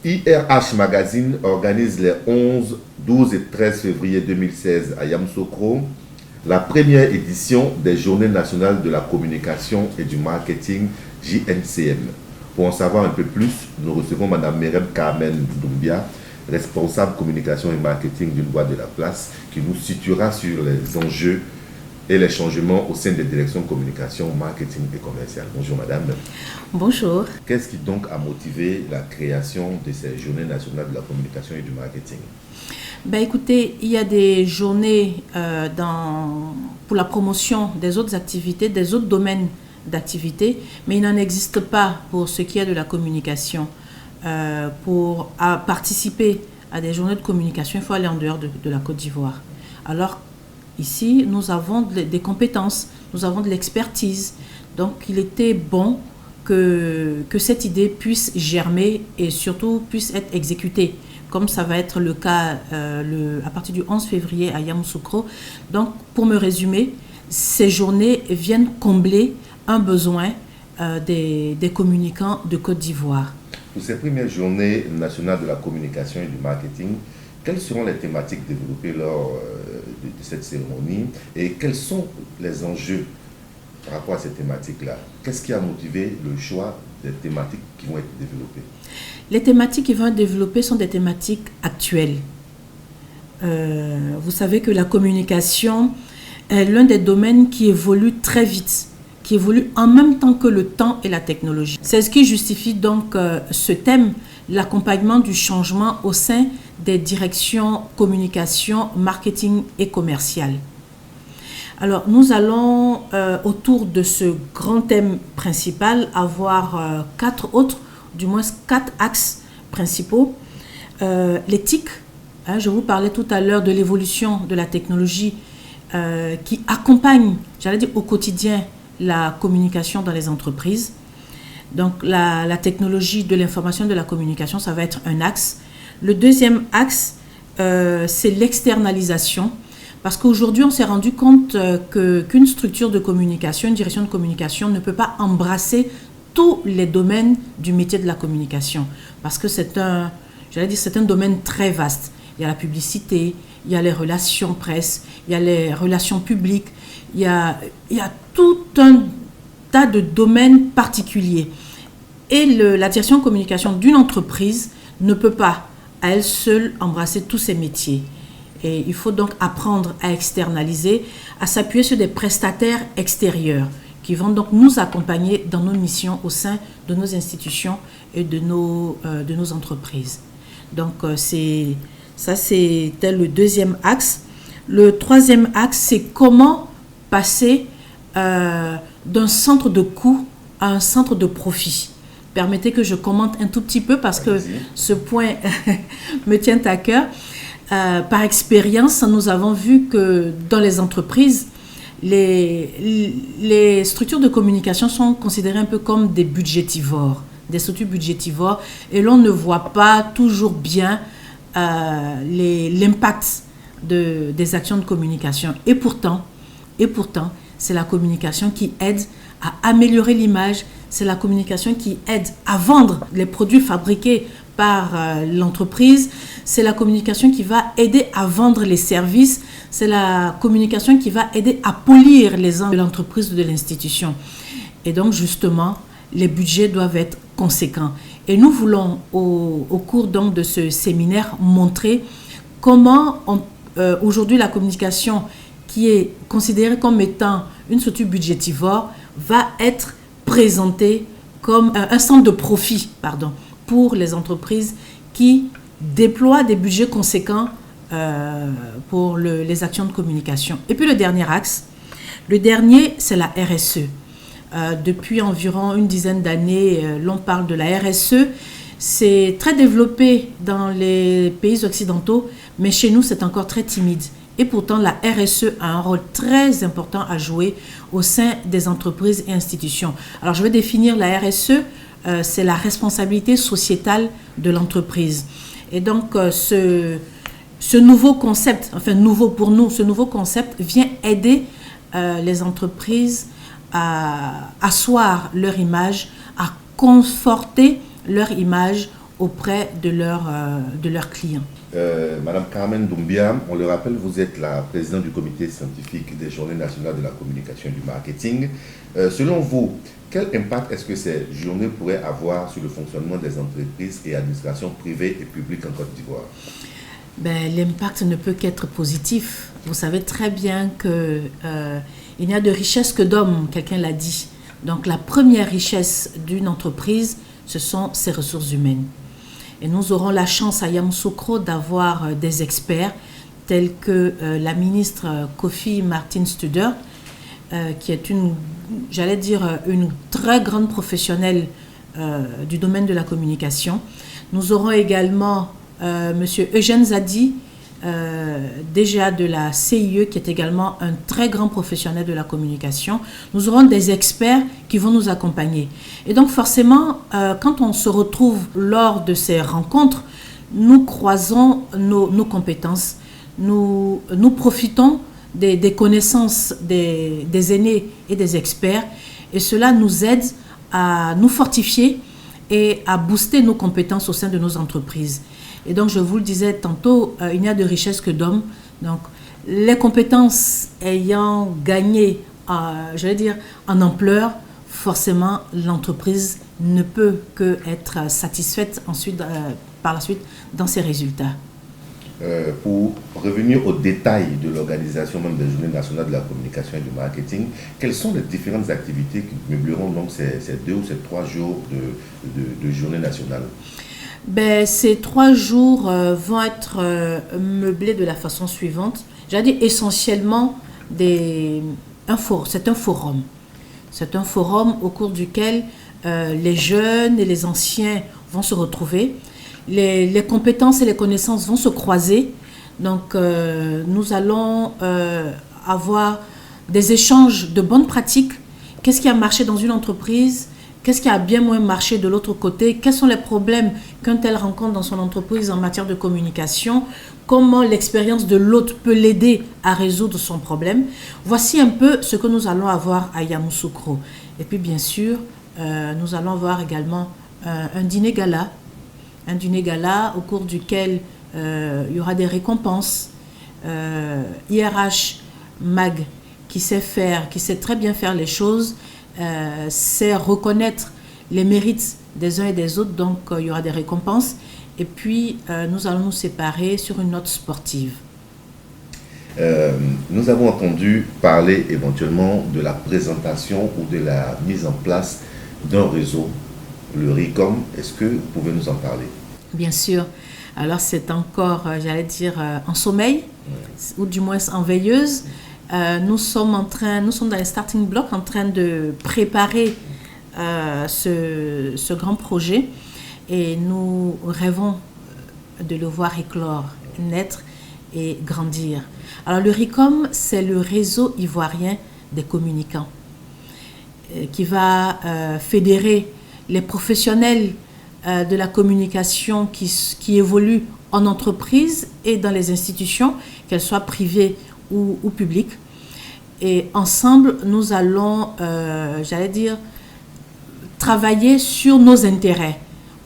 IRH Magazine organise les 11, 12 et 13 février 2016 à Yamoussoukro la première édition des Journées nationales de la communication et du marketing JNCM. Pour en savoir un peu plus, nous recevons Mme Merem Carmen Doumbia, responsable communication et marketing d'une boîte de la place, qui nous situera sur les enjeux et les changements au sein des directions de communication, marketing et commercial. Bonjour madame. Bonjour. Qu'est-ce qui donc a motivé la création de ces journées nationales de la communication et du marketing? Écoutez, il y a des journées pour la promotion des autres activités, des autres domaines d'activité, mais il n'en existe pas pour ce qui est de la communication. Pour participer à des journées de communication, il faut aller en dehors de la Côte d'Ivoire. Alors, ici, nous avons des compétences, nous avons de l'expertise. Donc, il était bon que cette idée puisse germer et surtout puisse être exécutée, comme ça va être le cas à partir du 11 février à Yamoussoukro. Donc, pour me résumer, ces journées viennent combler un besoin des communicants de Côte d'Ivoire. Pour ces premières journées nationales de la communication et du marketing, quelles seront les thématiques développées lors de cette cérémonie et quels sont les enjeux par rapport à ces thématiques-là? Qu'est-ce qui a motivé le choix des thématiques qui vont être développées? Les thématiques qui vont être développées sont des thématiques actuelles. Vous savez que la communication est l'un des domaines qui évolue très vite, qui évolue en même temps que le temps et la technologie. C'est ce qui justifie donc ce thème, l'accompagnement du changement au sein des directions communication, marketing et commercial. Alors, nous allons, autour de ce grand thème principal, avoir 4 axes principaux. L'éthique, je vous parlais tout à l'heure de l'évolution de la technologie qui accompagne, j'allais dire au quotidien, la communication dans les entreprises. Donc, la technologie de l'information et de la communication, ça va être un axe. Le deuxième axe, c'est l'externalisation. Parce qu'aujourd'hui, on s'est rendu compte qu'une structure de communication, une direction de communication ne peut pas embrasser tous les domaines du métier de la communication. Parce que c'est un domaine très vaste. Il y a la publicité, il y a les relations presse, il y a les relations publiques, il y a tout un tas de domaines particuliers. Et la direction de communication d'une entreprise ne peut pas, à elle seule, embrasser tous ces métiers. Et il faut donc apprendre à externaliser, à s'appuyer sur des prestataires extérieurs qui vont donc nous accompagner dans nos missions au sein de nos institutions et de nos entreprises. Donc, ça, c'était le deuxième axe. Le troisième axe, c'est comment passer d'un centre de coût à un centre de profit. Permettez que je commente un tout petit peu parce que ce point me tient à cœur. Par expérience, nous avons vu que dans les entreprises, les structures de communication sont considérées un peu comme des budgétivores, des structures budgétivores, et l'on ne voit pas toujours bien l'impact des actions de communication. Et pourtant, c'est la communication qui aide à améliorer l'image, c'est la communication qui aide à vendre les produits fabriqués par l'entreprise, c'est la communication qui va aider à vendre les services, c'est la communication qui va aider à polir les angles de l'entreprise ou de l'institution. Et donc justement, les budgets doivent être conséquents. Et nous voulons au cours donc de ce séminaire montrer comment aujourd'hui la communication qui est considérée comme étant une structure budgétivore va être présentée comme un centre de profit, pour les entreprises qui déploient des budgets conséquents pour les actions de communication. Et puis le dernier axe, c'est la RSE. Depuis environ une dizaine d'années, l'on parle de la RSE. C'est très développé dans les pays occidentaux, mais chez nous, c'est encore très timide. Et pourtant, la RSE a un rôle très important à jouer au sein des entreprises et institutions. Alors, je vais définir la RSE. C'est la responsabilité sociétale de l'entreprise. Et donc, ce nouveau concept, enfin nouveau pour nous, ce nouveau concept vient aider les entreprises à asseoir leur image, à conforter leur image auprès de leurs clients. Madame Carmen Doumbia, on le rappelle, vous êtes la présidente du comité scientifique des Journées nationales de la communication et du marketing. Selon vous, quel impact est-ce que ces journées pourraient avoir sur le fonctionnement des entreprises et administrations privées et publiques en Côte d'Ivoire? L'impact ne peut qu'être positif. Vous savez très bien qu'il n'y a de richesse que d'hommes, quelqu'un l'a dit. Donc la première richesse d'une entreprise, ce sont ses ressources humaines. Et nous aurons la chance à Yamoussoukro d'avoir des experts tels que la ministre Kofi Martin Studer, qui est une très grande professionnelle du domaine de la communication. Nous aurons également M. Eugène Zadi, DGA de la CIE, qui est également un très grand professionnel de la communication. Nous aurons des experts qui vont nous accompagner. Et donc forcément, quand on se retrouve lors de ces rencontres, nous croisons nos compétences, nous profitons des connaissances des aînés et des experts, et cela nous aide à nous fortifier et à booster nos compétences au sein de nos entreprises. Et donc, je vous le disais tantôt, il n'y a de richesse que d'hommes. Donc, les compétences ayant gagné, en ampleur, forcément, l'entreprise ne peut qu'être satisfaite par la suite dans ses résultats. Pour revenir aux détails de l'organisation même des Journées nationales de la communication et du marketing, quelles sont les différentes activités qui meubleront donc ces 2 ou ces 3 jours de Journée nationale? Ces 3 jours vont être meublés de la façon suivante. J'ai dit essentiellement, c'est un forum. C'est un forum au cours duquel les jeunes et les anciens vont se retrouver. Les compétences et les connaissances vont se croiser. Donc, nous allons avoir des échanges de bonnes pratiques. Qu'est-ce qui a marché dans une entreprise? Qu'est-ce qui a bien moins marché de l'autre côté? Quels sont les problèmes qu'un tel rencontre dans son entreprise en matière de communication? Comment l'expérience de l'autre peut l'aider à résoudre son problème? Voici un peu ce que nous allons avoir à Yamoussoukro. Et puis bien sûr, nous allons avoir également un dîner gala. Un dîner gala au cours duquel il y aura des récompenses. IRH Mag, qui sait très bien faire les choses, sait reconnaître les mérites des uns et des autres, donc il y aura des récompenses. Et puis, nous allons nous séparer sur une note sportive. Nous avons entendu parler éventuellement de la présentation ou de la mise en place d'un réseau, le RICOM. Est-ce que vous pouvez nous en parler? Bien sûr. Alors, c'est encore, en sommeil, ou du moins en veilleuse. Nous sommes dans les starting blocks en train de préparer ce grand projet, et nous rêvons de le voir éclore, naître et grandir. Alors le RICOM, c'est le réseau ivoirien des communicants qui va fédérer les professionnels de la communication qui évoluent en entreprise et dans les institutions, qu'elles soient privées ou publiques. Et ensemble, nous allons, travailler sur nos intérêts,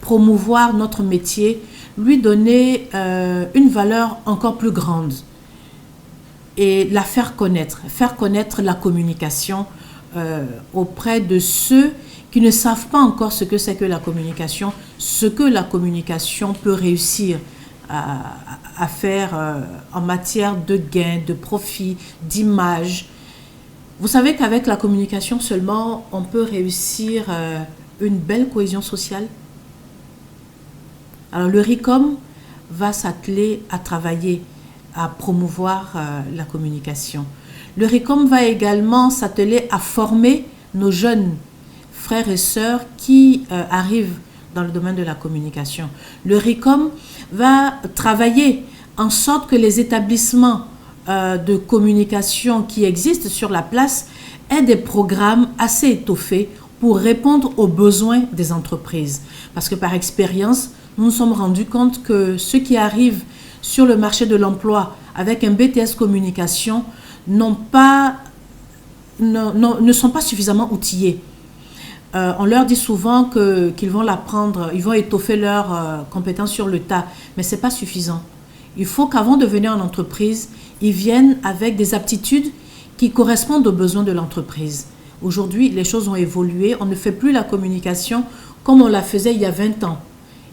promouvoir notre métier, lui donner une valeur encore plus grande et la faire connaître la communication auprès de ceux qui ne savent pas encore ce que c'est que la communication, ce que la communication peut réussir à faire en matière de gains, de profit, d'image. Vous savez qu'avec la communication seulement, on peut réussir une belle cohésion sociale. Alors le RICOM va s'atteler à travailler, à promouvoir la communication. Le RICOM va également s'atteler à former nos jeunes frères et sœurs qui arrivent dans le domaine de la communication. Le RICOM va travailler en sorte que les établissements de communication qui existent sur la place aient des programmes assez étoffés pour répondre aux besoins des entreprises. Parce que par expérience, nous nous sommes rendus compte que ceux qui arrivent sur le marché de l'emploi avec un BTS communication ne sont pas suffisamment outillés. On leur dit souvent qu'ils vont l'apprendre, ils vont étoffer leurs compétences sur le tas, mais ce n'est pas suffisant. Il faut qu'avant de venir en entreprise, ils viennent avec des aptitudes qui correspondent aux besoins de l'entreprise. Aujourd'hui, les choses ont évolué, on ne fait plus la communication comme on la faisait il y a 20 ans.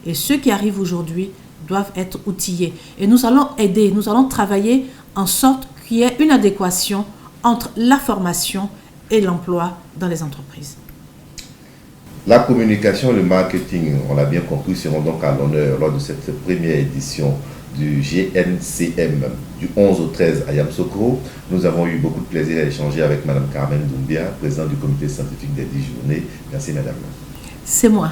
Et ceux qui arrivent aujourd'hui doivent être outillés. Et nous allons aider, nous allons travailler en sorte qu'il y ait une adéquation entre la formation et l'emploi dans les entreprises. La communication et le marketing, on l'a bien compris, seront donc à l'honneur lors de cette première édition du GNCM du 11 au 13 à Yamoussoukro. Nous avons eu beaucoup de plaisir à échanger avec Mme Carmen Doumbia, présidente du comité scientifique des 10 journées. Merci Madame. C'est moi.